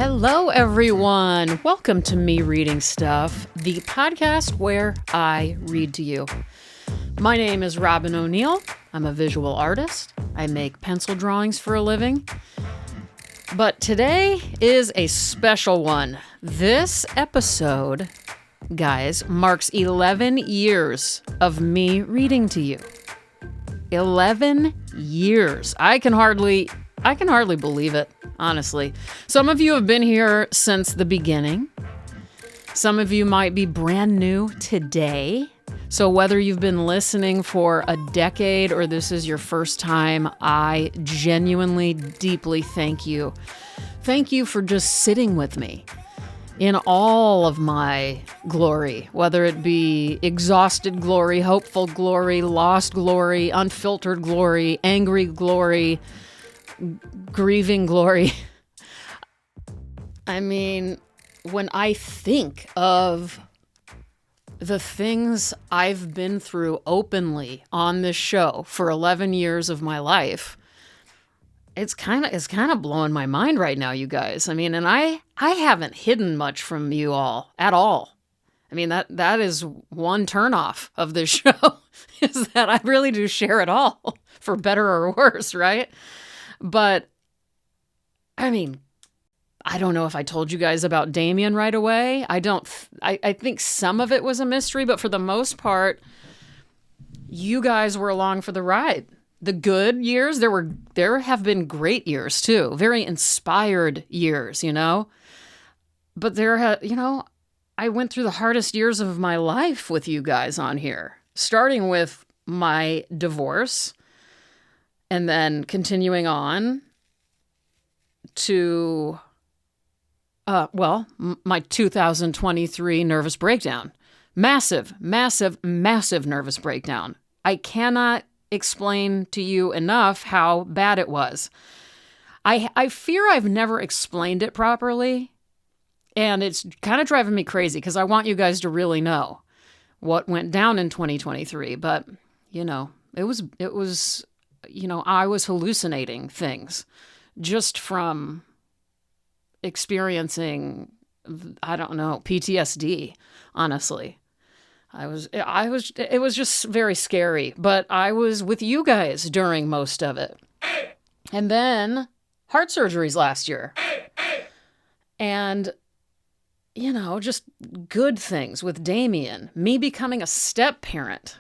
Hello, everyone. Welcome to Me Reading Stuff, the podcast where I read to you. My name is Robyn O'Neill. I'm a visual artist. I make pencil drawings for a living. But today is a special one. This episode, guys, marks 11 years of me reading to you. 11 years. I can hardly believe it, honestly. Some of you have been here since the beginning. Some of you might be brand new today. So whether you've been listening for a decade or this is your first time, I genuinely, deeply thank you. Thank you for just sitting with me in all of my glory, whether it be exhausted glory, hopeful glory, lost glory, unfiltered glory, angry glory, grieving glory. I mean, when I think of the things I've been through openly on this show for 11 years of my life, it's kind of blowing my mind right now, you guys. I mean, and I haven't hidden much from you all at all. I mean, that is one turnoff of this show, is that I really do share it all, for better or worse, right? But, I mean, I don't know if I told you guys about Damien right away. I think some of it was a mystery, but for the most part, you guys were along for the ride. The good years, there have been great years too, very inspired years, you know? But I went through the hardest years of my life with you guys on here, starting with my divorce, and then continuing on to, my 2023 nervous breakdown. Massive nervous breakdown. I cannot explain to you enough how bad it was. I fear I've never explained it properly, and it's kind of driving me crazy because I want you guys to really know what went down in 2023. But, it was I was hallucinating things just from experiencing, I don't know, PTSD, honestly. It was just very scary, but I was with you guys during most of it. And then heart surgeries last year. And, just good things with Damien, me becoming a step parent,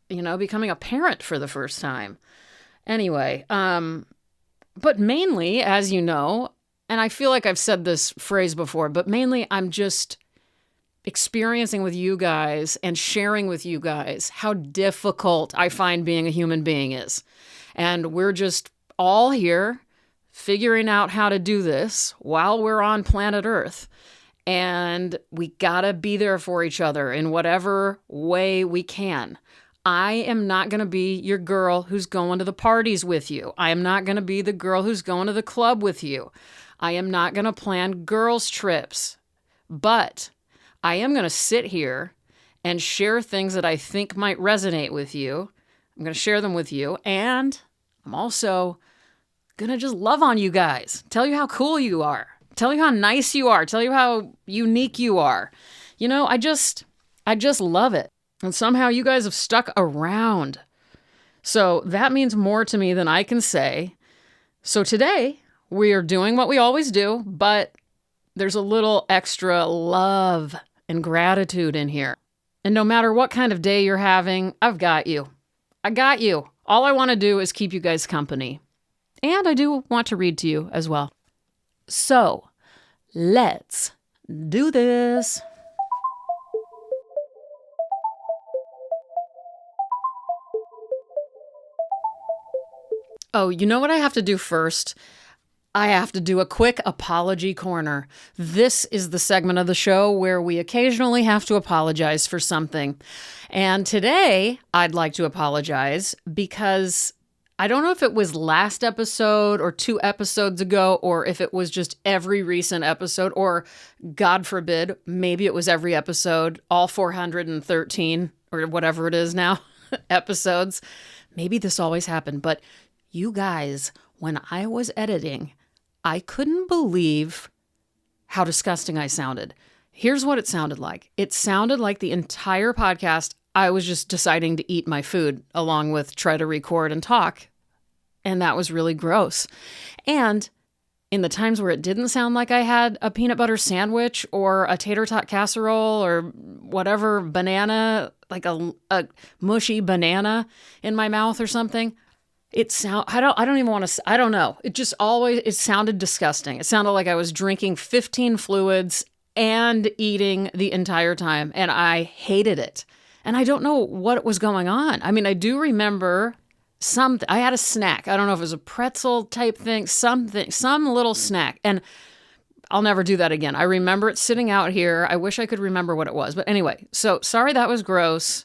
becoming a parent for the first time. Anyway, but mainly, as you know, and I feel like I've said this phrase before, but mainly I'm just experiencing with you guys and sharing with you guys how difficult I find being a human being is. And we're just all here figuring out how to do this while we're on planet Earth. And we gotta be there for each other in whatever way we can. I am not going to be your girl who's going to the parties with you. I am not going to be the girl who's going to the club with you. I am not going to plan girls' trips. But I am going to sit here and share things that I think might resonate with you. I'm going to share them with you. And I'm also going to just love on you guys. Tell you how cool you are. Tell you how nice you are. Tell you how unique you are. I just love it. And somehow you guys have stuck around. So that means more to me than I can say. So today, we are doing what we always do, but there's a little extra love and gratitude in here. And no matter what kind of day you're having, I've got you. I got you. All I want to do is keep you guys company. And I do want to read to you as well. So, let's do this. Oh, you know what I have to do first? I have to do a quick apology corner. This is the segment of the show where we occasionally have to apologize for something. And today, I'd like to apologize because I don't know if it was last episode or 2 episodes ago, or if it was just every recent episode, or God forbid, maybe it was every episode, all 413 or whatever it is now, episodes. Maybe this always happened, but you guys, when I was editing, I couldn't believe how disgusting I sounded. Here's what it sounded like. It sounded like the entire podcast, I was just deciding to eat my food along with try to record and talk. And that was really gross. And in the times where it didn't sound like I had a peanut butter sandwich or a tater tot casserole or whatever banana, like a mushy banana in my mouth or something, I don't even want to, I don't know. It sounded disgusting. It sounded like I was drinking 15 fluids and eating the entire time. And I hated it. And I don't know what was going on. I mean, I do remember I had a snack. I don't know if it was a pretzel type thing, some little snack. And I'll never do that again. I remember it sitting out here. I wish I could remember what it was. But anyway, so sorry that was gross.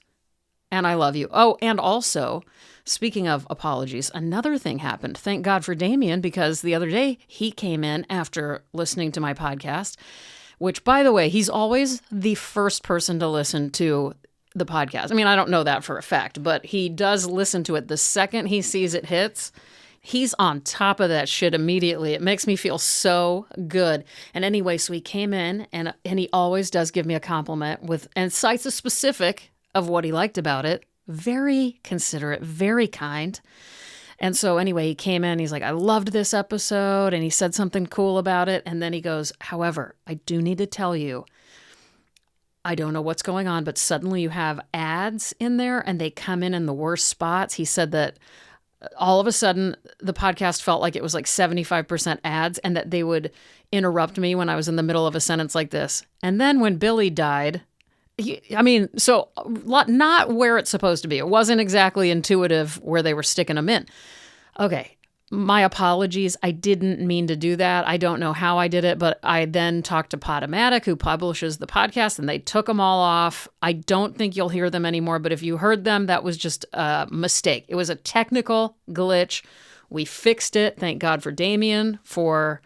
And I love you. Oh, and also, speaking of apologies, another thing happened. Thank God for Damien, because the other day he came in after listening to my podcast, which, by the way, he's always the first person to listen to the podcast. I mean, I don't know that for a fact, but he does listen to it the second he sees it hits. He's on top of that shit immediately. It makes me feel so good. And anyway, so he came in and he always does give me a compliment and cites a specific of what he liked about it. Very considerate, very kind. And so anyway, he came in, he's like, I loved this episode. And he said something cool about it. And then he goes, however, I do need to tell you, I don't know what's going on, but suddenly you have ads in there and they come in the worst spots. He said that all of a sudden the podcast felt like it was like 75% ads and that they would interrupt me when I was in the middle of a sentence like this. And then when Billy died, so not where it's supposed to be. It wasn't exactly intuitive where they were sticking them in. Okay. My apologies. I didn't mean to do that. I don't know how I did it, but I then talked to Podomatic, who publishes the podcast, and they took them all off. I don't think you'll hear them anymore, but if you heard them, that was just a mistake. It was a technical glitch. We fixed it. Thank God for Damien for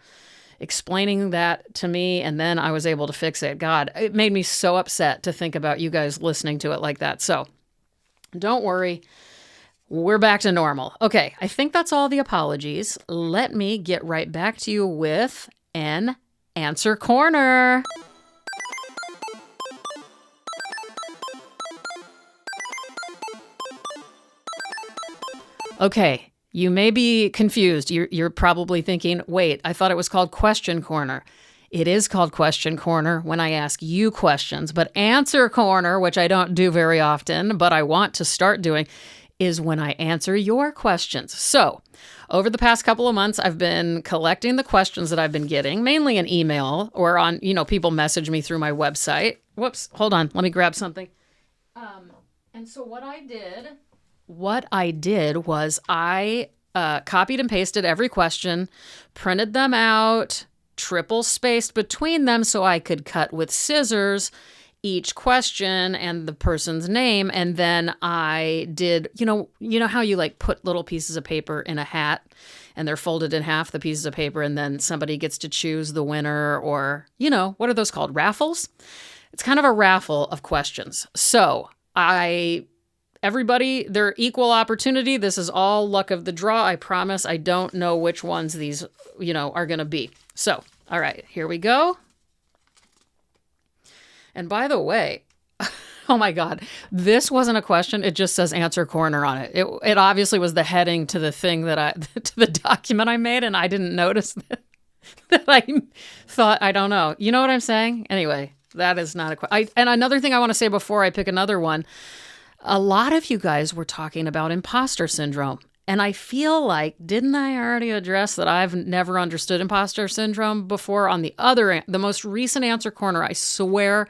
explaining that to me, and then I was able to fix it. God, it made me so upset to think about you guys listening to it like that. So don't worry. We're back to normal. Okay, I think that's all the apologies. Let me get right back to you with an answer corner. Okay, you may be confused. You're probably thinking, wait, I thought it was called Question Corner. It is called Question Corner when I ask you questions, but Answer Corner, which I don't do very often, but I want to start doing, is when I answer your questions. So over the past couple of months, I've been collecting the questions that I've been getting, mainly in email or on, people message me through my website. Whoops, hold on. Let me grab something. And so what I did was I copied and pasted every question, printed them out, triple spaced between them so I could cut with scissors each question and the person's name. And then I did, you know how you like put little pieces of paper in a hat and they're folded in half, the pieces of paper, and then somebody gets to choose the winner, or, what are those called? Raffles? It's kind of a raffle of questions. So everybody, they're equal opportunity. This is all luck of the draw. I promise I don't know which ones these, are going to be. So, all right, here we go. And by the way, oh my God, this wasn't a question. It just says Answer Corner on it. It obviously was the heading to the thing to the document I made, and I didn't notice that I thought, I don't know. You know what I'm saying? Anyway, that is not a question. And another thing I want to say before I pick another one, a lot of you guys were talking about imposter syndrome. And I feel like, didn't I already address that I've never understood imposter syndrome before on the most recent Answer Corner? I swear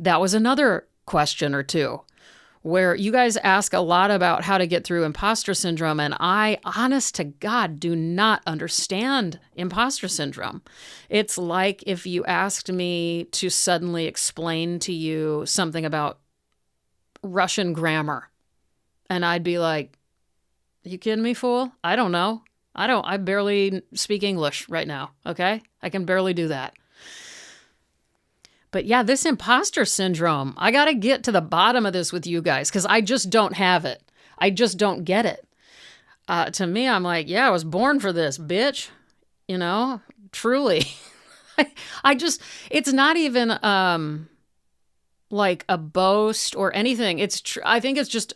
that was another question or two where you guys ask a lot about how to get through imposter syndrome. And I, honest to God, do not understand imposter syndrome. It's like if you asked me to suddenly explain to you something about Russian grammar. And I'd be like, you kidding me, fool? I don't know. I barely speak English right now, okay? I can barely do that. But yeah, this imposter syndrome, I got to get to the bottom of this with you guys because I just don't have it. I just don't get it. To me, I'm like, yeah, I was born for this, bitch. Truly. I just, it's not even like a boast or anything. I think it's just,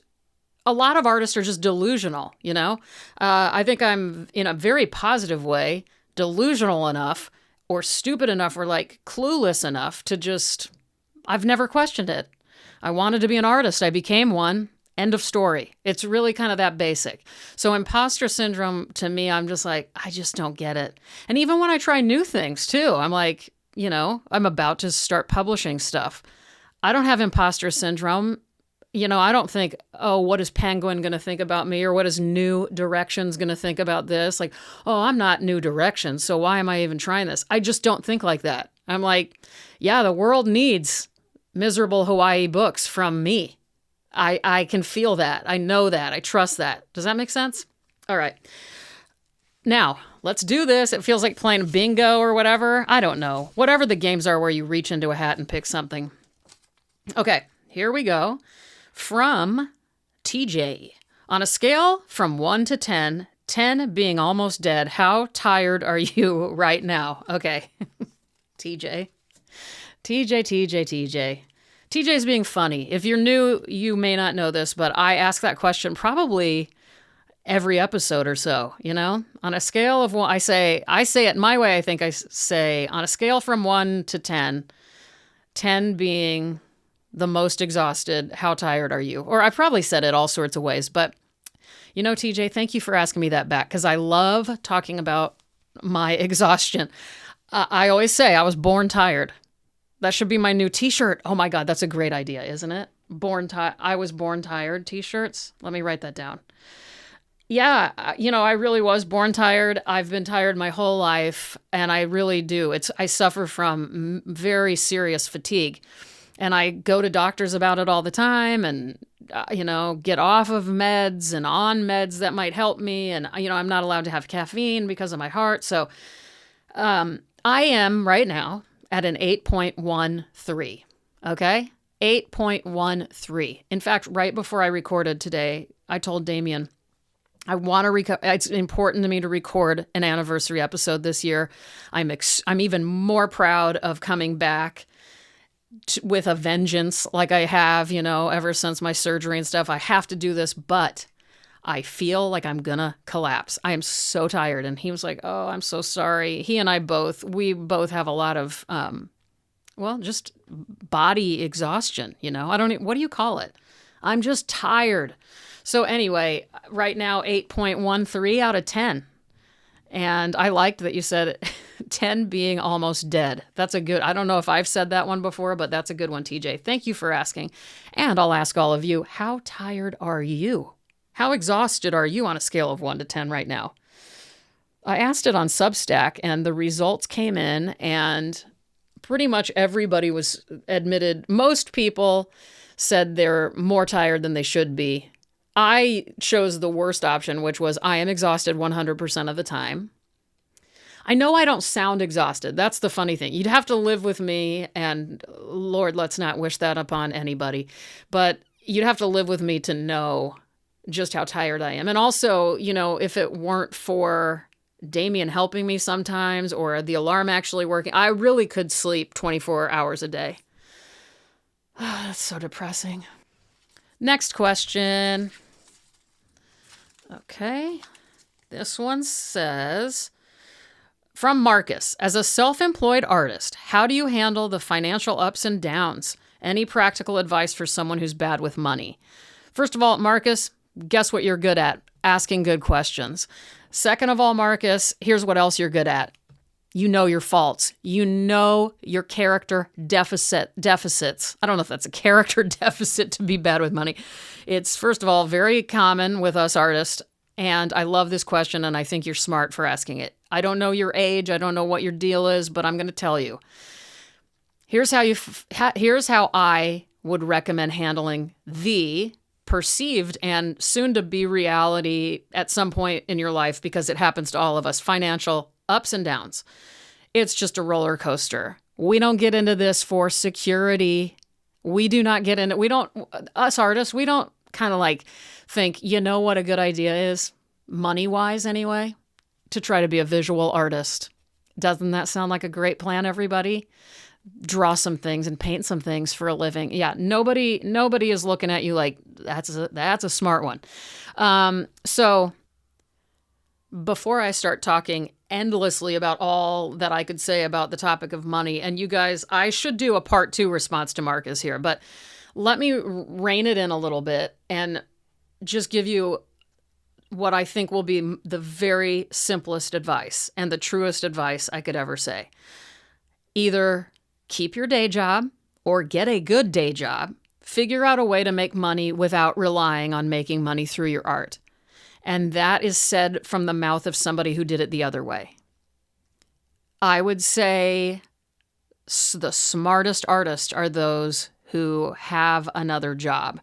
a lot of artists are just delusional, you know? I think I'm, in a very positive way, delusional enough or stupid enough or like clueless enough to just, I've never questioned it. I wanted to be an artist. I became one. End of story. It's really kind of that basic. So imposter syndrome, to me, I'm just like, I just don't get it. And even when I try new things too, I'm like, you know, I'm about to start publishing stuff. I don't have imposter syndrome. You know, I don't think, oh, what is Penguin going to think about me? Or what is New Directions going to think about this? Like, oh, I'm not New Directions, so why am I even trying this? I just don't think like that. I'm like, yeah, the world needs miserable Hawaii books from me. I can feel that. I know that. I trust that. Does that make sense? All right. Now, let's do this. It feels like playing bingo or whatever. I don't know. Whatever the games are where you reach into a hat and pick something. Okay, here we go. From TJ. On a scale from 1 to 10, 10 being almost dead, how tired are you right now? Okay. TJ. TJ's being funny. If you're new, you may not know this, but I ask that question probably every episode or so, you know? On a scale of 1, I say it my way. I think I say on a scale from 1 to 10, 10 being the most exhausted, how tired are you? Or I probably said it all sorts of ways, but you know, TJ, thank you for asking me that back because I love talking about my exhaustion. I always say I was born tired. That should be my new t-shirt. Oh my God, that's a great idea, isn't it? I was born tired t-shirts. Let me write that down. Yeah, you know, I really was born tired. I've been tired my whole life, and I really do. I suffer from very serious fatigue, and I go to doctors about it all the time and, you know, get off of meds and on meds that might help me. And, you know, I'm not allowed to have caffeine because of my heart. So I am right now at an 8.13, okay? 8.13. In fact, right before I recorded today, I told Damien, I want to it's important to me to record an anniversary episode this year. I'm even more proud of coming back with a vengeance like I have, you know, ever since my surgery and stuff. I have to do this, but I feel like I'm gonna collapse. I am so tired. And he was like, oh, I'm so sorry. He and I we both have a lot of, just body exhaustion, you know? What do you call it? I'm just tired. So anyway, right now, 8.13 out of 10. And I liked that you said 10 being almost dead. That's a good, I don't know if I've said that one before, but that's a good one, TJ. Thank you for asking. And I'll ask all of you, how tired are you? How exhausted are you on a scale of 1 to 10 right now? I asked it on Substack, and the results came in, and pretty much everybody was admitted. Most people said they're more tired than they should be. I chose the worst option, which was I am exhausted 100% of the time. I know I don't sound exhausted. That's the funny thing. You'd have to live with me, and Lord, let's not wish that upon anybody. But you'd have to live with me to know just how tired I am. And also, you know, if it weren't for Damien helping me sometimes or the alarm actually working, I really could sleep 24 hours a day. That's so depressing. Next question. Okay. This one says, from Marcus, as a self-employed artist, how do you handle the financial ups and downs? Any practical advice for someone who's bad with money? First of all, Marcus, guess what you're good at? Asking good questions. Second of all, Marcus, here's what else you're good at. You know your faults. You know your character deficits. I don't know if that's a character deficit to be bad with money. It's, first of all, very common with us artists. And I love this question, and I think you're smart for asking it. I don't know your age. I don't know what your deal is, but I'm going to tell you. Here's how I would recommend handling the perceived and soon to be reality at some point in your life, because it happens to all of us, financial ups and downs. It's just a roller coaster. We don't get into this for security. We do not get into, us artists, we don't kind of like think, you know what a good idea is, money-wise anyway, to try to be a visual artist. Doesn't that sound like a great plan, everybody? Draw some things and paint some things for a living. Yeah, nobody is looking at you like that's a smart one. So before I start talking endlessly about all that I could say about the topic of money, and you guys, I should do a part 2 response to Marcus here, but let me rein it in a little bit and just give you what I think will be the very simplest advice and the truest advice I could ever say. Either keep your day job or get a good day job. Figure out a way to make money without relying on making money through your art. And that is said from the mouth of somebody who did it the other way. I would say the smartest artists are those who have another job.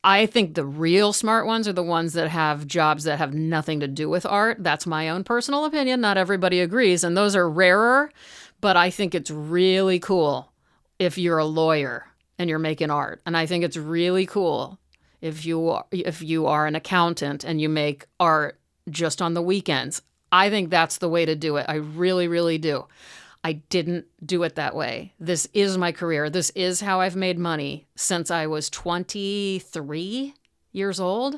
I think the real smart ones are the ones that have jobs that have nothing to do with art. That's my own personal opinion. Not everybody agrees, and those are rarer, but I think it's really cool if you're a lawyer and you're making art. And I think it's really cool if you are an accountant and you make art just on the weekends. I think that's the way to do it. I really, really do. I didn't do it that way. This is my career. This is how I've made money since I was 23 years old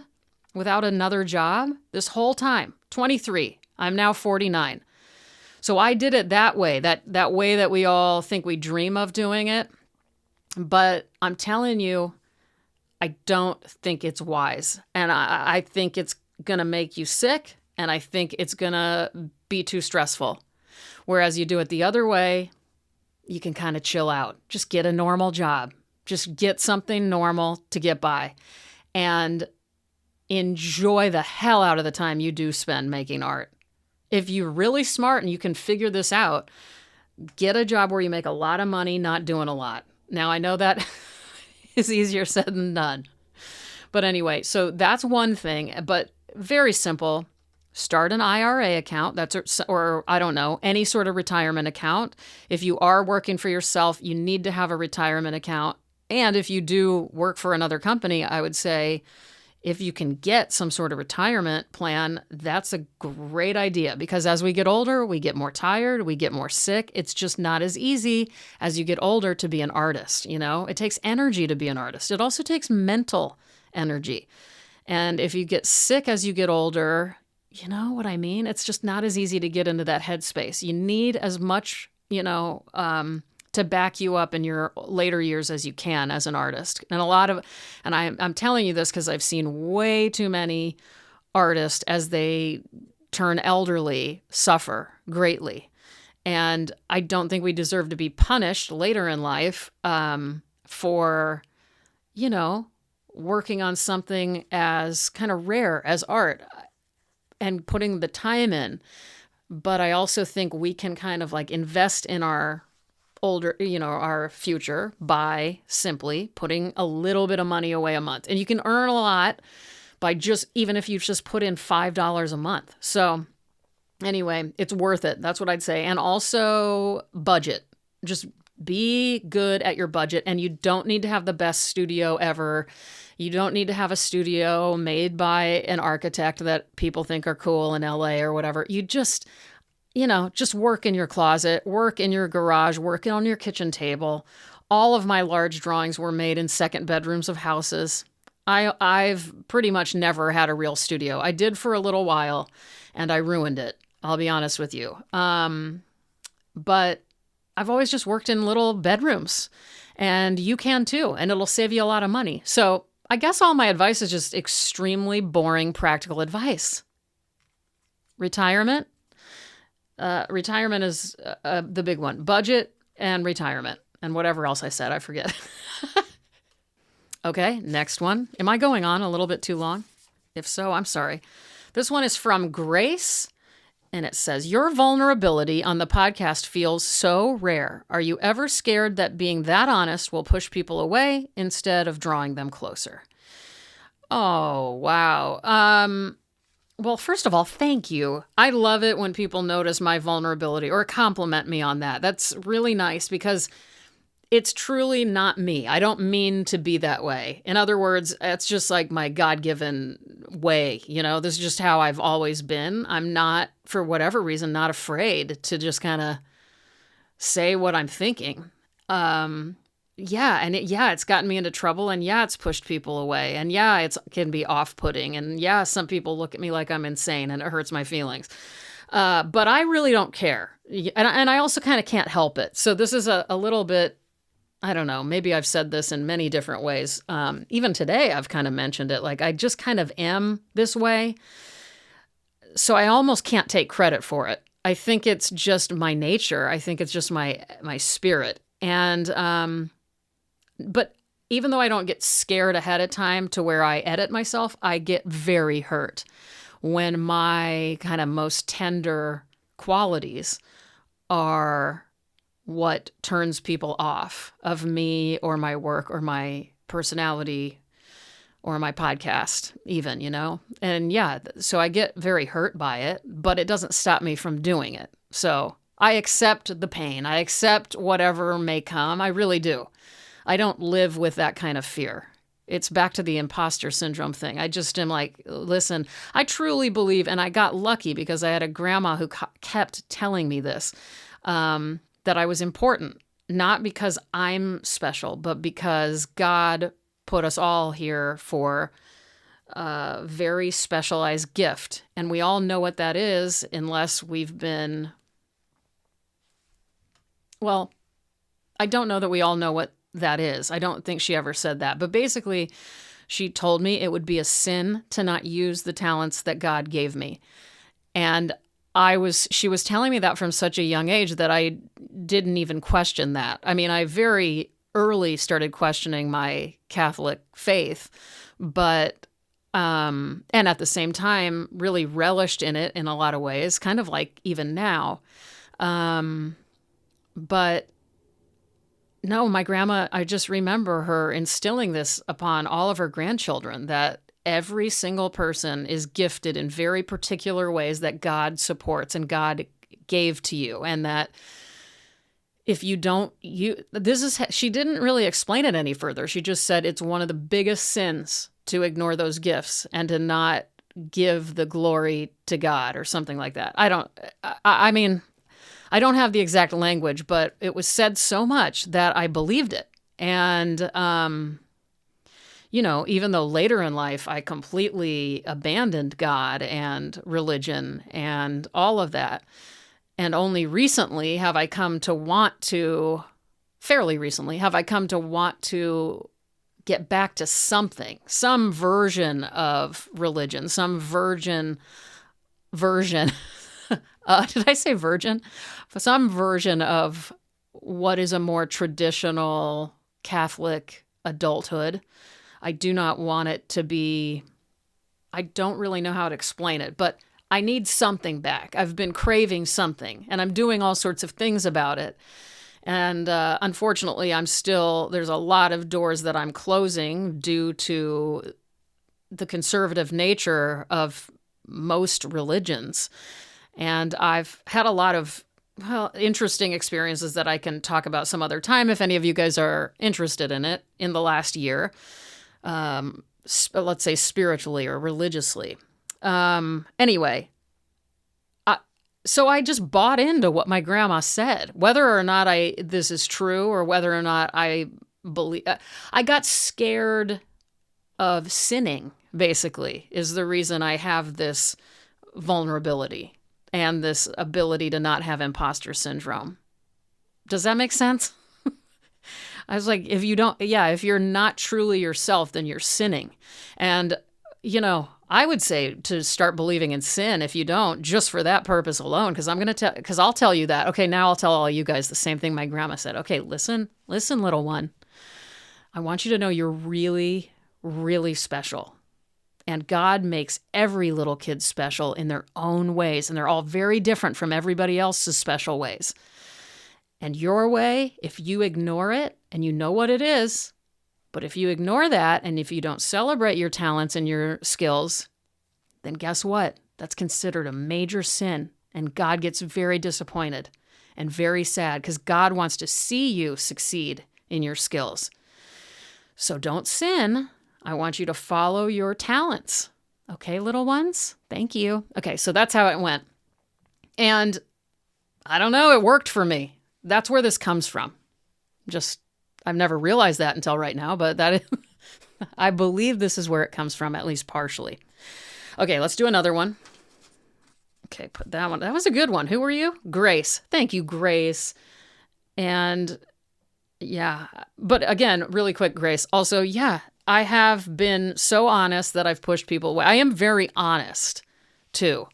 without another job this whole time. 23. I'm now 49. So I did it that way, that way that we all think we dream of doing it. But I'm telling you, I don't think it's wise. And I think it's going to make you sick. And I think it's going to be too stressful. Whereas you do it the other way, you can kind of chill out. Just get a normal job. Just get something normal to get by. And enjoy the hell out of the time you do spend making art. If you're really smart and you can figure this out, get a job where you make a lot of money not doing a lot. Now, I know that is easier said than done. But anyway, so that's one thing, but very simple. Start an IRA account, or I don't know, any sort of retirement account. If you are working for yourself, you need to have a retirement account. And if you do work for another company, I would say if you can get some sort of retirement plan, that's a great idea, because as we get older, we get more tired, we get more sick. It's just not as easy as you get older to be an artist. You know, it takes energy to be an artist. It also takes mental energy. And if you get sick as you get older, you know what I mean? It's just not as easy to get into that headspace. You need as much, to back you up in your later years as you can as an artist. And I'm telling you this because I've seen way too many artists as they turn elderly suffer greatly. And I don't think we deserve to be punished later in life for, working on something as kind of rare as art and putting the time in. But I also think we can kind of like invest in our our future by simply putting a little bit of money away a month. And you can earn a lot by even if you just put in $5 a month. So anyway, it's worth it. That's what I'd say. And also budget. Just be good at your budget. And you don't need to have the best studio ever. You don't need to have a studio made by an architect that people think are cool in LA or whatever. You just work in your closet, work in your garage, work on your kitchen table. All of my large drawings were made in second bedrooms of houses. I've pretty much never had a real studio. I did for a little while, and I ruined it. I'll be honest with you. But I've always just worked in little bedrooms, and you can too, and it'll save you a lot of money. So I guess all my advice is just extremely boring, practical advice. Retirement. Retirement is the big one. Budget and retirement. And whatever else I said, I forget. Okay, next one. Am I going on a little bit too long? If so, I'm sorry. This one is from Grace, and it says, your vulnerability on the podcast feels so rare. Are you ever scared that being that honest will push people away instead of drawing them closer? Oh, wow. Well, first of all, thank you. I love it when people notice my vulnerability or compliment me on that. That's really nice because it's truly not me. I don't mean to be that way. In other words, it's just like my God-given way. This is just how I've always been. I'm not, for whatever reason, not afraid to just kind of say what I'm thinking. It's gotten me into trouble, and it's pushed people away, and it can be off-putting, and some people look at me like I'm insane, and it hurts my feelings. But I really don't care, and I also kind of can't help it. So this is a little bit, I don't know, maybe I've said this in many different ways. Even today, I've kind of mentioned it, like I just kind of am this way, so I almost can't take credit for it. I think it's just my nature. I think it's just my spirit, and but even though I don't get scared ahead of time to where I edit myself, I get very hurt when my kind of most tender qualities are what turns people off of me or my work or my personality or my podcast even, And so I get very hurt by it, but it doesn't stop me from doing it. So I accept the pain. I accept whatever may come. I really do. I don't live with that kind of fear. It's back to the imposter syndrome thing. I just am like, listen, I truly believe, and I got lucky because I had a grandma who kept telling me this, that I was important, not because I'm special, but because God put us all here for a very specialized gift. And we all know what that is unless we've been, well, I don't know that we all know what that is. I don't think she ever said that. But basically, she told me it would be a sin to not use the talents that God gave me. And she was telling me that from such a young age that I didn't even question that. I mean, I very early started questioning my Catholic faith, but, and at the same time, really relished in it in a lot of ways, kind of like even now. But no, my grandma, I just remember her instilling this upon all of her grandchildren, that every single person is gifted in very particular ways that God supports and God gave to you. And that if you don't, she didn't really explain it any further. She just said it's one of the biggest sins to ignore those gifts and to not give the glory to God or something like that. I mean, I don't have the exact language, but it was said so much that I believed it. And, even though later in life I completely abandoned God and religion and all of that, and only recently have I come to want to, fairly recently, have I come to want to get back to something, some version of religion, some version. Did I say virgin? Some version of what is a more traditional Catholic adulthood. I do not want it to be, I don't really know how to explain it, but I need something back. I've been craving something, and I'm doing all sorts of things about it. And unfortunately, there's a lot of doors that I'm closing due to the conservative nature of most religions. And I've had a lot of interesting experiences that I can talk about some other time if any of you guys are interested in it in the last year, let's say spiritually or religiously. Anyway, so I just bought into what my grandma said, whether or not this is true or whether or not I believe. I got scared of sinning, basically, is the reason I have this vulnerability and this ability to not have imposter syndrome. Does that make sense? I was like, if you're not truly yourself, then you're sinning. And, I would say to start believing in sin if you don't, just for that purpose alone, because I'll tell you that. Okay, now I'll tell all you guys the same thing my grandma said. Okay, listen, little one. I want you to know you're really, really special. And God makes every little kid special in their own ways, and they're all very different from everybody else's special ways. And your way, if you ignore it, and you know what it is, but if you ignore that, and if you don't celebrate your talents and your skills, then guess what? That's considered a major sin, and God gets very disappointed and very sad because God wants to see you succeed in your skills. So don't sin. I want you to follow your talents. Okay, little ones? Thank you. Okay, so that's how it went. And I don't know, it worked for me. That's where this comes from. I've never realized that until right now, but I believe this is where it comes from, at least partially. Okay, let's do another one. Okay, put that one. That was a good one. Who were you? Grace. Thank you, Grace. And yeah, but again, really quick, Grace. Also, yeah, I have been so honest that I've pushed people away. I am very honest, too.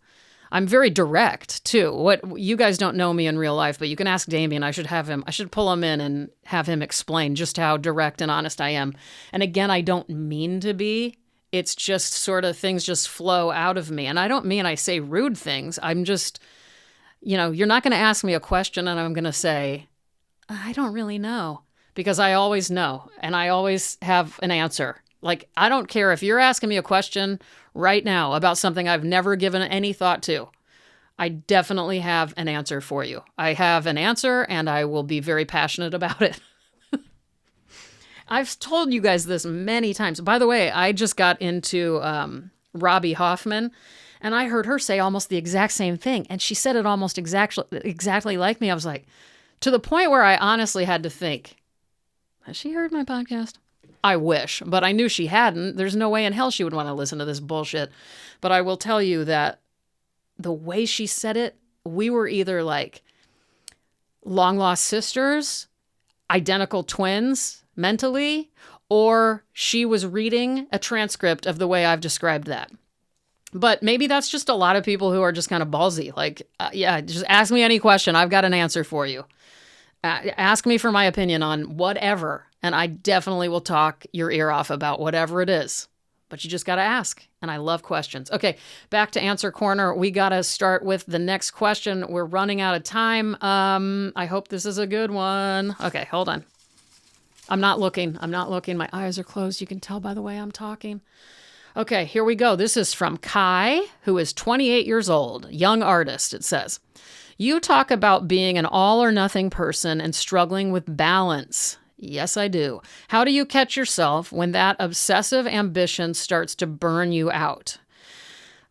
I'm very direct, too. What you guys don't know me in real life, but you can ask Damien. I should pull him in and have him explain just how direct and honest I am. And again, I don't mean to be. It's just sort of things just flow out of me. And I don't mean I say rude things. I'm just, you're not going to ask me a question and I'm going to say, I don't really know. Because I always know. And I always have an answer. Like, I don't care if you're asking me a question right now about something I've never given any thought to. I definitely have an answer for you. I have an answer and I will be very passionate about it. I've told you guys this many times. By the way, I just got into Robbie Hoffman and I heard her say almost the exact same thing. And she said it almost exactly like me. I was like, to the point where I honestly had to think, has she heard my podcast? I wish, but I knew she hadn't. There's no way in hell she would want to listen to this bullshit. But I will tell you that the way she said it, we were either like long lost sisters, identical twins mentally, or she was reading a transcript of the way I've described that. But maybe that's just a lot of people who are just kind of ballsy. Like, yeah, just ask me any question. I've got an answer for you. Ask me for my opinion on whatever, and I definitely will talk your ear off about whatever it is. But you just got to ask, and I love questions. Okay, back to Answer Corner. We got to start with the next question. We're running out of time. I hope this is a good one. Okay, hold on. I'm not looking. My eyes are closed. You can tell by the way I'm talking. Okay, here we go. This is from Kai, who is 28 years old, young artist, it says. You talk about being an all or nothing person and struggling with balance. Yes, I do. How do you catch yourself when that obsessive ambition starts to burn you out?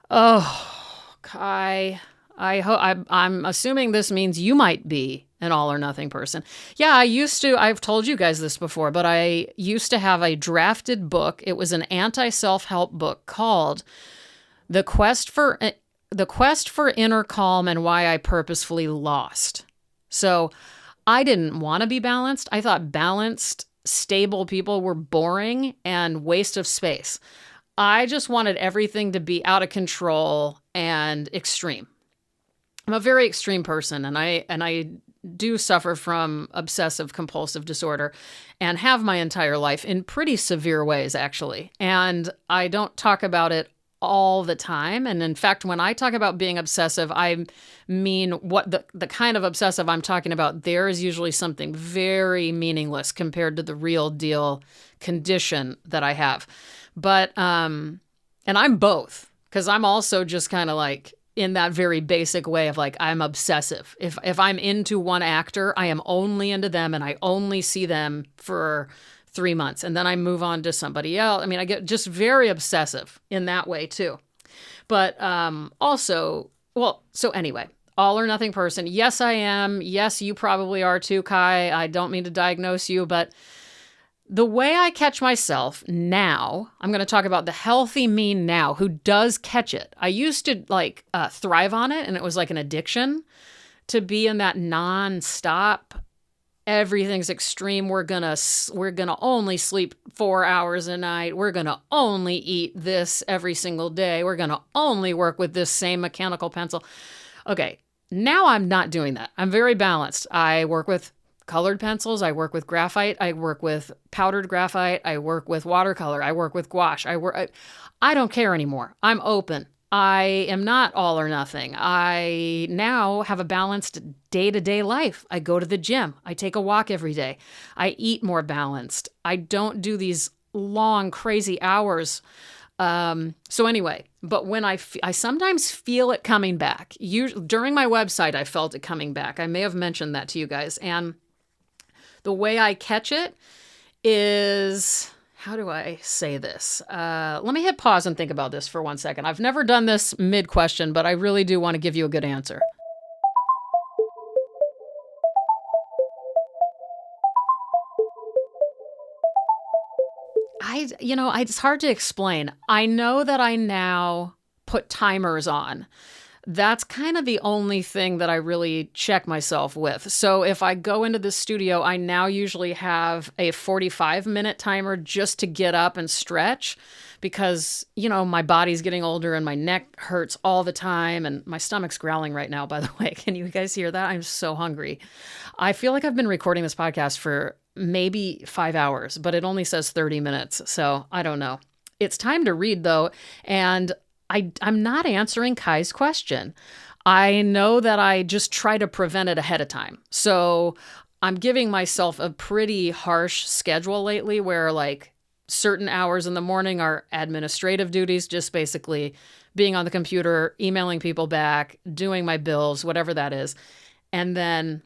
Oh, Kai, I'm assuming this means you might be an all or nothing person. Yeah, I've told you guys this before, but I used to have a drafted book. It was an anti-self-help book called The Quest for Inner Calm and Why I Purposefully Lost. So I didn't want to be balanced. I thought balanced, stable people were boring and waste of space. I just wanted everything to be out of control and extreme. I'm a very extreme person, and I do suffer from obsessive compulsive disorder and have my entire life in pretty severe ways, actually. And I don't talk about it all the time. And in fact, when I talk about being obsessive, I mean what the kind of obsessive I'm talking about there is usually something very meaningless compared to the real deal condition that I have. But, and I'm both, because I'm also just kind of like in that very basic way of like, I'm obsessive. If I'm into one actor, I am only into them and I only see them for 3 months. And then I move on to somebody else. I mean, I get just very obsessive in that way too. But so anyway, all or nothing person. Yes, I am. Yes, you probably are too, Kai. I don't mean to diagnose you, but the way I catch myself now, I'm going to talk about the healthy me now who does catch it. I used to thrive on it, and it was like an addiction to be in that nonstop. Everything's extreme. We're gonna only sleep 4 hours a night. We're gonna only eat this every single day. We're gonna only work with this same mechanical pencil. Okay, now I'm not doing that. I'm very balanced. I work with colored pencils. I work with graphite. I work with powdered graphite. I work with watercolor. I work with gouache. I don't care anymore. I'm open. I am not all or nothing. I now have a balanced day-to-day life. I go to the gym. I take a walk every day. I eat more balanced. I don't do these long, crazy hours. So anyway, but when I sometimes feel it coming back. During my website, I felt it coming back. I may have mentioned that to you guys. And The way I catch it is, how do I say this? Let me hit pause and think about this for 1 second. I've never done this mid-question, but I really do want to give you a good answer. It's hard to explain. I know that I now put timers on. That's kind of the only thing that I really check myself with. So if I go into the studio, I now usually have a 45-minute timer just to get up and stretch because, my body's getting older and my neck hurts all the time and my stomach's growling right now, by the way. Can you guys hear that? I'm so hungry. I feel like I've been recording this podcast for maybe 5 hours, but it only says 30 minutes. So I don't know. It's time to read though. And I'm not answering Kai's question. I know that I just try to prevent it ahead of time. So I'm giving myself a pretty harsh schedule lately where like certain hours in the morning are administrative duties, just basically being on the computer, emailing people back, doing my bills, whatever that is. And then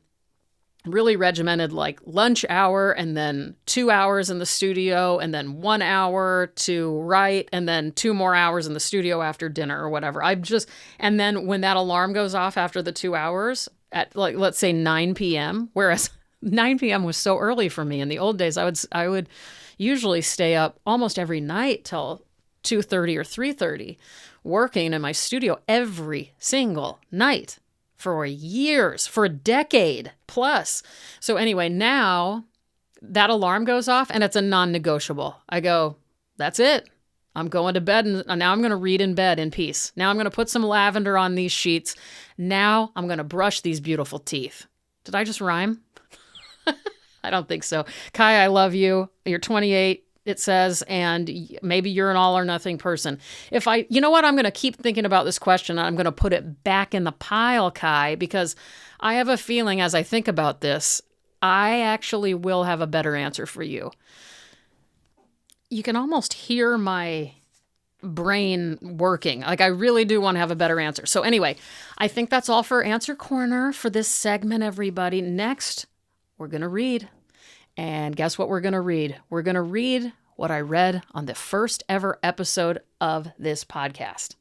really regimented like lunch hour and then 2 hours in the studio and then 1 hour to write and then 2 more hours in the studio after dinner or whatever. And then when that alarm goes off after the 2 hours at like, let's say 9 p.m., whereas 9 p.m. was so early for me in the old days, I would usually stay up almost every night till 2:30 or 3:30 working in my studio every single night. For years, for a decade plus. So anyway, now that alarm goes off and it's a non-negotiable. I go, that's it. I'm going to bed and now I'm going to read in bed in peace. Now I'm going to put some lavender on these sheets. Now I'm going to brush these beautiful teeth. Did I just rhyme? I don't think so. Kai, I love you. You're 28. It says, and maybe you're an all or nothing person. You know what? I'm going to keep thinking about this question. And I'm going to put it back in the pile, Kai, because I have a feeling as I think about this, I actually will have a better answer for you. You can almost hear my brain working. Like I really do want to have a better answer. So anyway, I think that's all for Answer Corner for this segment, everybody. Next, we're going to read. And guess what we're going to read? We're going to read what I read on the first ever episode of this podcast.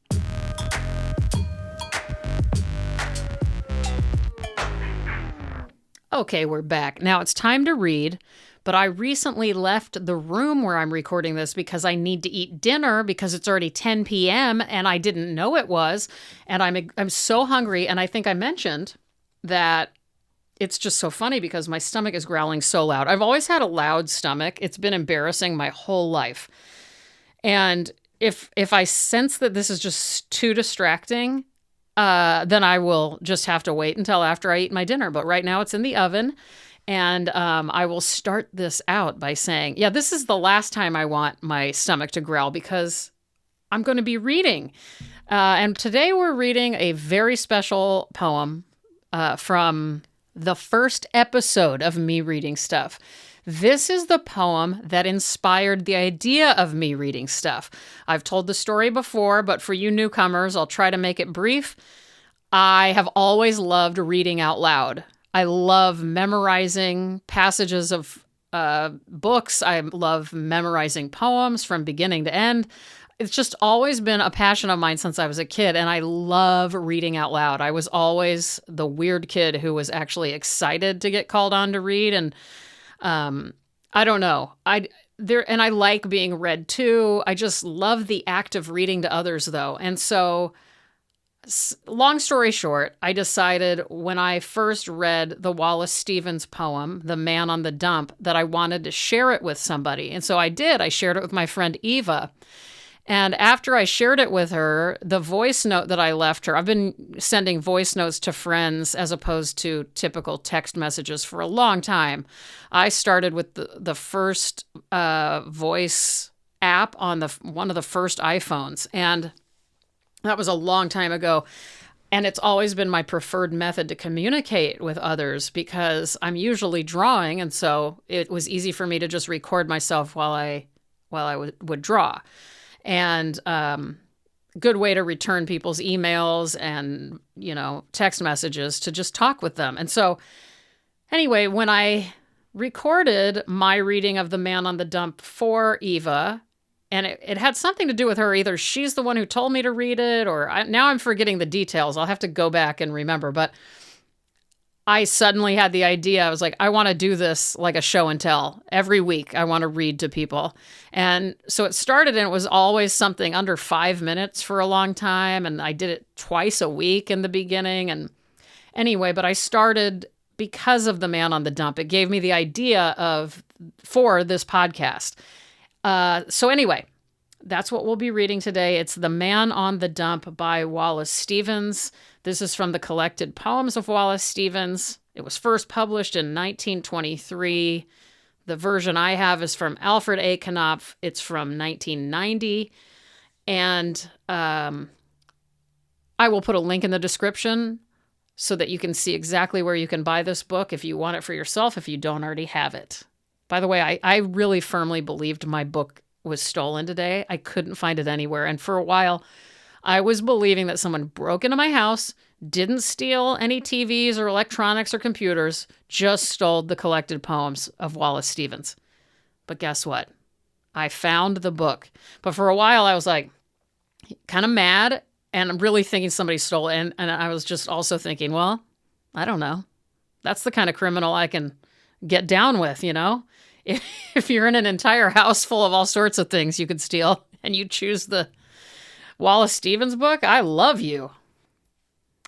Okay, we're back. Now it's time to read, but I recently left the room where I'm recording this because I need to eat dinner because it's already 10 p.m. and I didn't know it was. And I'm so hungry. And I think I mentioned that it's just so funny because my stomach is growling so loud. I've always had a loud stomach. It's been embarrassing my whole life. And if I sense that this is just too distracting, then I will just have to wait until after I eat my dinner. But right now it's in the oven. And I will start this out by saying, yeah, this is the last time I want my stomach to growl because I'm going to be reading. And today we're reading a very special poem from the first episode of Me Reading Stuff. This is the poem that inspired the idea of me reading stuff. I've told the story before, but for you newcomers, I'll try to make it brief. I have always loved reading out loud. I love memorizing passages of books. I love memorizing poems from beginning to end. It's just always been a passion of mine since I was a kid, and I love reading out loud. I was always the weird kid who was actually excited to get called on to read, and I don't know. I like being read too. I just love the act of reading to others, though. And so, long story short, I decided when I first read the Wallace Stevens poem, The Man on the Dump, that I wanted to share it with somebody. And so I did. I shared it with my friend Eva. And after I shared it with her, the voice note that I left her, I've been sending voice notes to friends as opposed to typical text messages for a long time. I started with the first voice app on one of the first iPhones. And that was a long time ago. And it's always been my preferred method to communicate with others because I'm usually drawing. And so it was easy for me to just record myself while I would draw. And good way to return people's emails and, text messages to just talk with them. And so anyway, when I recorded my reading of The Man on the Dump for Eva, and it had something to do with her. Either she's the one who told me to read it, or now I'm forgetting the details. I'll have to go back and remember, but I suddenly had the idea. I was like, I want to do this like a show and tell. Every week, I want to read to people. And so it started, and it was always something under 5 minutes for a long time. And I did it twice a week in the beginning. And anyway, but I started because of The Man on the Dump. It gave me the idea for this podcast. So anyway, that's what we'll be reading today. It's The Man on the Dump by Wallace Stevens. This is from the Collected Poems of Wallace Stevens. It was first published in 1923. The version I have is from Alfred A. Knopf. It's from 1990. And I will put a link in the description so that you can see exactly where you can buy this book if you want it for yourself, if you don't already have it. By the way, I really firmly believed my book was stolen today. I couldn't find it anywhere. And for a while, I was believing that someone broke into my house, didn't steal any TVs or electronics or computers, just stole the Collected Poems of Wallace Stevens. But guess what? I found the book. But for a while, I was like kind of mad and really thinking somebody stole it. And I was just also thinking, well, I don't know. That's the kind of criminal I can get down with, you know? If you're in an entire house full of all sorts of things you could steal and you choose the Wallace Stevens book, I love you.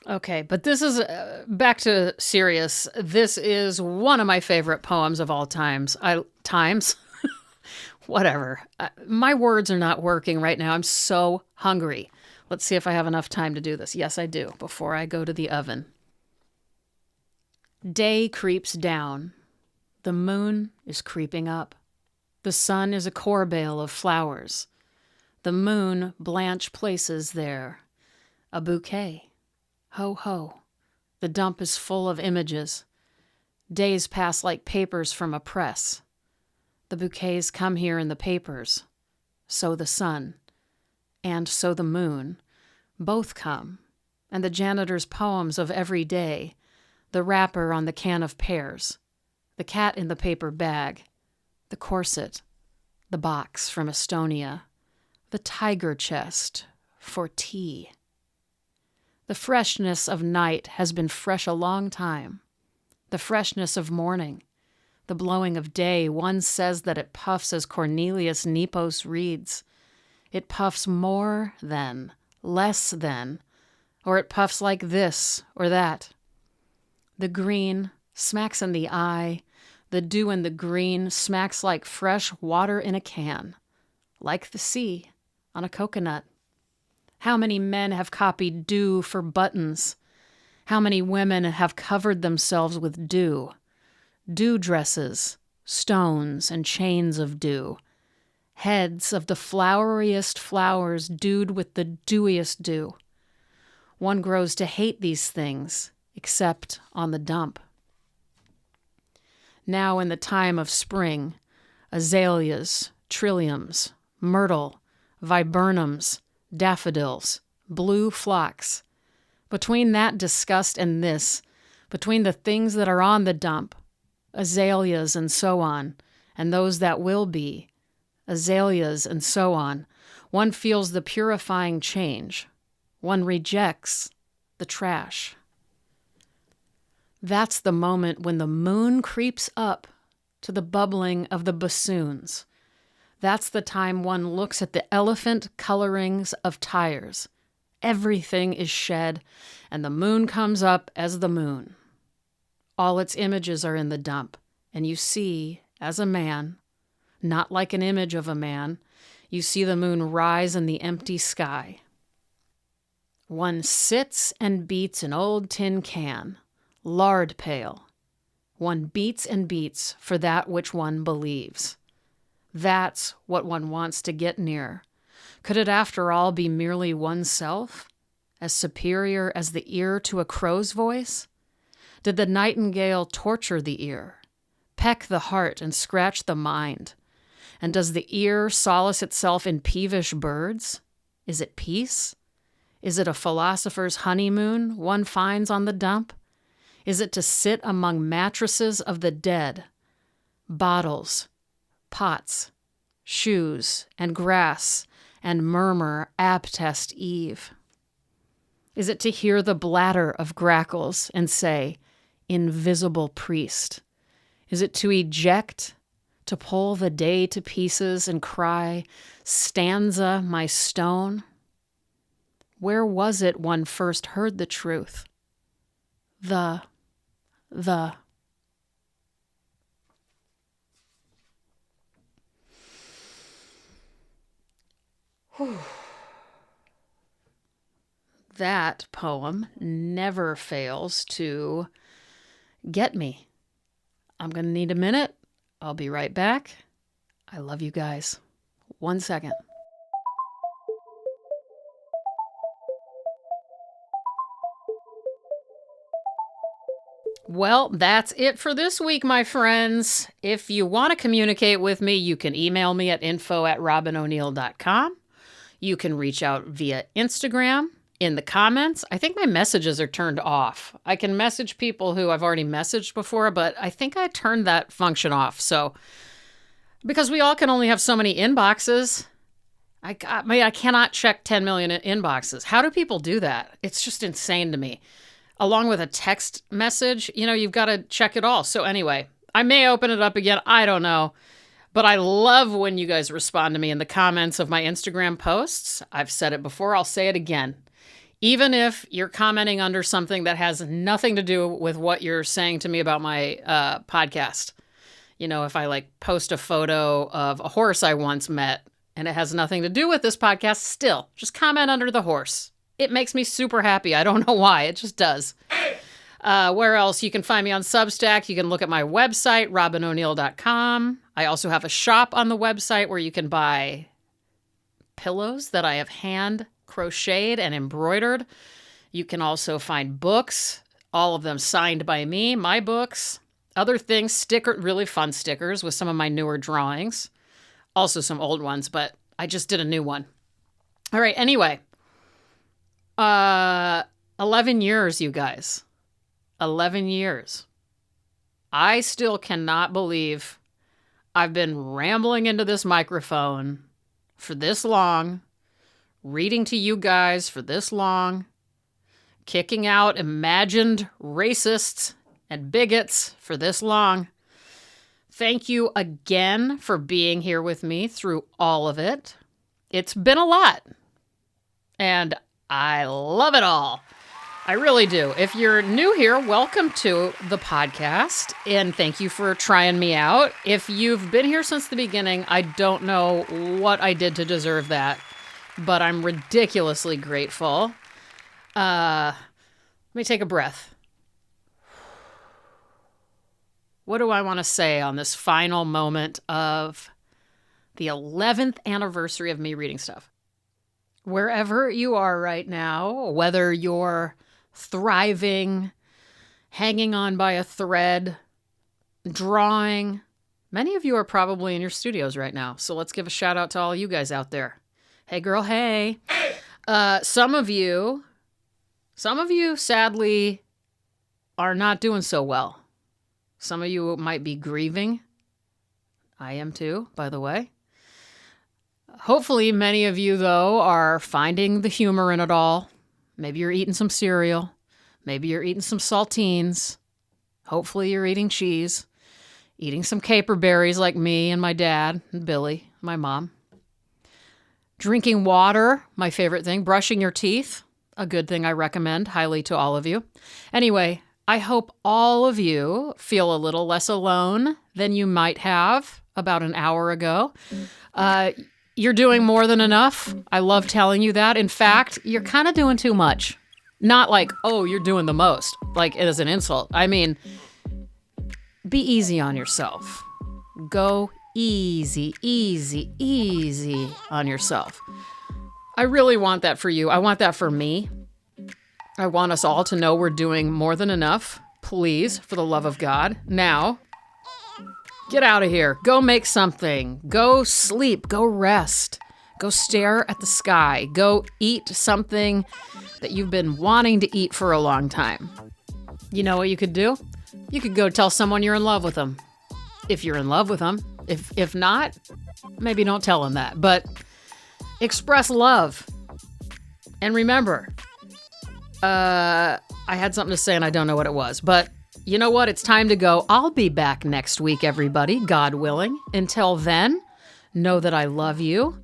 Okay, but this is, back to serious. This is one of my favorite poems of all times. Whatever. My words are not working right now. I'm so hungry. Let's see if I have enough time to do this. Yes, I do, before I go to the oven. Day creeps down. The moon is creeping up. The sun is a corbale of flowers. The moon blanch places there. A bouquet. Ho, ho. The dump is full of images. Days pass like papers from a press. The bouquets come here in the papers. So the sun. And so the moon. Both come. And the janitor's poems of every day. The wrapper on the can of pears. The cat in the paper bag. The corset. The box from Estonia. The tiger chest for tea. The freshness of night has been fresh a long time. The freshness of morning. The blowing of day, one says that it puffs as Cornelius Nepos reads. It puffs more than, less than, or it puffs like this or that. The green smacks in the eye. The dew in the green smacks like fresh water in a can, like the sea on a coconut. How many men have copied dew for buttons? How many women have covered themselves with dew? Dew dresses, stones, and chains of dew. Heads of the floweriest flowers dewed with the dewiest dew. One grows to hate these things, except on the dump. Now in the time of spring, azaleas, trilliums, myrtle, viburnums, daffodils, blue phlox. Between that disgust and this, between the things that are on the dump, azaleas and so on, and those that will be, azaleas and so on, one feels the purifying change. One rejects the trash. That's the moment when the moon creeps up to the bubbling of the bassoons. That's the time one looks at the elephant colorings of tires. Everything is shed, and the moon comes up as the moon. All its images are in the dump, and you see, as a man, not like an image of a man, you see the moon rise in the empty sky. One sits and beats an old tin can, lard pail. One beats and beats for that which one believes. That's what one wants to get near. Could it after all be merely oneself, as superior as the ear to a crow's voice? Did the nightingale torture the ear, peck the heart and scratch the mind? And does the ear solace itself in peevish birds? Is it peace? Is it a philosopher's honeymoon one finds on the dump? Is it to sit among mattresses of the dead, bottles, pots, shoes, and grass, and murmur aptest eve? Is it to hear the bladder of grackles and say, invisible priest? Is it to eject, to pull the day to pieces and cry, stanza my stone? Where was it one first heard the truth? The. Whew. That poem never fails to get me. I'm going to need a minute. I'll be right back. I love you guys. 1 second. Well, that's it for this week, my friends. If you want to communicate with me, you can email me at info@robynoneal.com. You can reach out via Instagram. In the comments, I think my messages are turned off. I can message people who I've already messaged before, but I think I turned that function off. So, because we all can only have so many inboxes, I cannot check 10 million inboxes. How do people do that? It's just insane to me. Along with a text message, you've got to check it all. So anyway, I may open it up again. I don't know. But I love when you guys respond to me in the comments of my Instagram posts. I've said it before. I'll say it again. Even if you're commenting under something that has nothing to do with what you're saying to me about my podcast. If I post a photo of a horse I once met and it has nothing to do with this podcast, still, just comment under the horse. It makes me super happy. I don't know why. It just does. Where else? You can find me on Substack. You can look at my website, robynoneal.com. I also have a shop on the website where you can buy pillows that I have hand crocheted and embroidered. You can also find books, all of them signed by me, my books, other things, really fun stickers with some of my newer drawings. Also some old ones, but I just did a new one. All right, anyway. 11 years, you guys. 11 years. I still cannot believe I've been rambling into this microphone for this long, reading to you guys for this long, kicking out imagined racists and bigots for this long. Thank you again for being here with me through all of it. It's been a lot, and I love it all. I really do. If you're new here, welcome to the podcast, and thank you for trying me out. If you've been here since the beginning, I don't know what I did to deserve that, but I'm ridiculously grateful. Let me take a breath. What do I want to say on this final moment of the 11th anniversary of me reading stuff? Wherever you are right now, whether you're thriving, hanging on by a thread, drawing, many of you are probably in your studios right now. So let's give a shout out to all you guys out there. Hey girl, hey. Some of you sadly are not doing so well. Some of you might be grieving. I am too, by the way. Hopefully, many of you, though, are finding the humor in it all. Maybe you're eating some cereal. Maybe you're eating some saltines. Hopefully, you're eating cheese. Eating some caper berries like me and my dad and Billy, my mom. Drinking water, my favorite thing. Brushing your teeth, a good thing I recommend highly to all of you. Anyway, I hope all of you feel a little less alone than you might have about an hour ago. You're doing more than enough. I love telling you that. In fact, you're kind of doing too much. Not like, oh, you're doing the most, like it is an insult. I mean, be easy on yourself. Go easy, easy, easy on yourself. I really want that for you. I want that for me. I want us all to know we're doing more than enough. Please, for the love of God. Now, get out of here. Go make something. Go sleep. Go rest. Go stare at the sky. Go eat something that you've been wanting to eat for a long time. You know what you could do? You could go tell someone you're in love with them. if you're in love with them. If not, maybe don't tell them that. But express love. And remember, I had something to say and I don't know what it was. But you know what? It's time to go. I'll be back next week, everybody, God willing. Until then, know that I love you.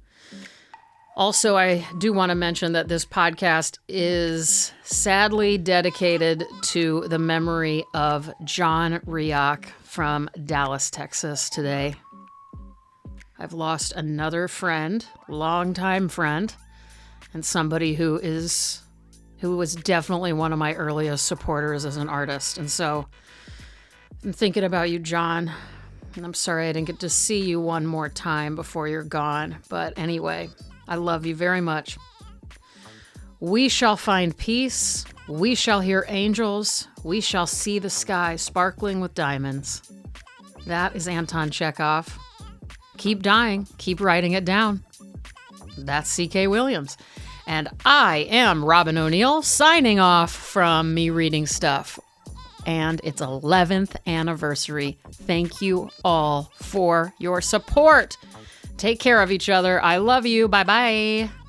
Also, I do want to mention that this podcast is sadly dedicated to the memory of John Riak from Dallas, Texas today. I've lost another friend, longtime friend, and somebody who was definitely one of my earliest supporters as an artist. And so I'm thinking about you, John. And I'm sorry I didn't get to see you one more time before you're gone. But anyway, I love you very much. We shall find peace. We shall hear angels. We shall see the sky sparkling with diamonds. That is Anton Chekhov. Keep dying. Keep writing it down. That's C.K. Williams. And I am Robyn O'Neill, signing off from Me Reading Stuff. And its 11th anniversary. Thank you all for your support. Take care of each other. I love you. Bye-bye.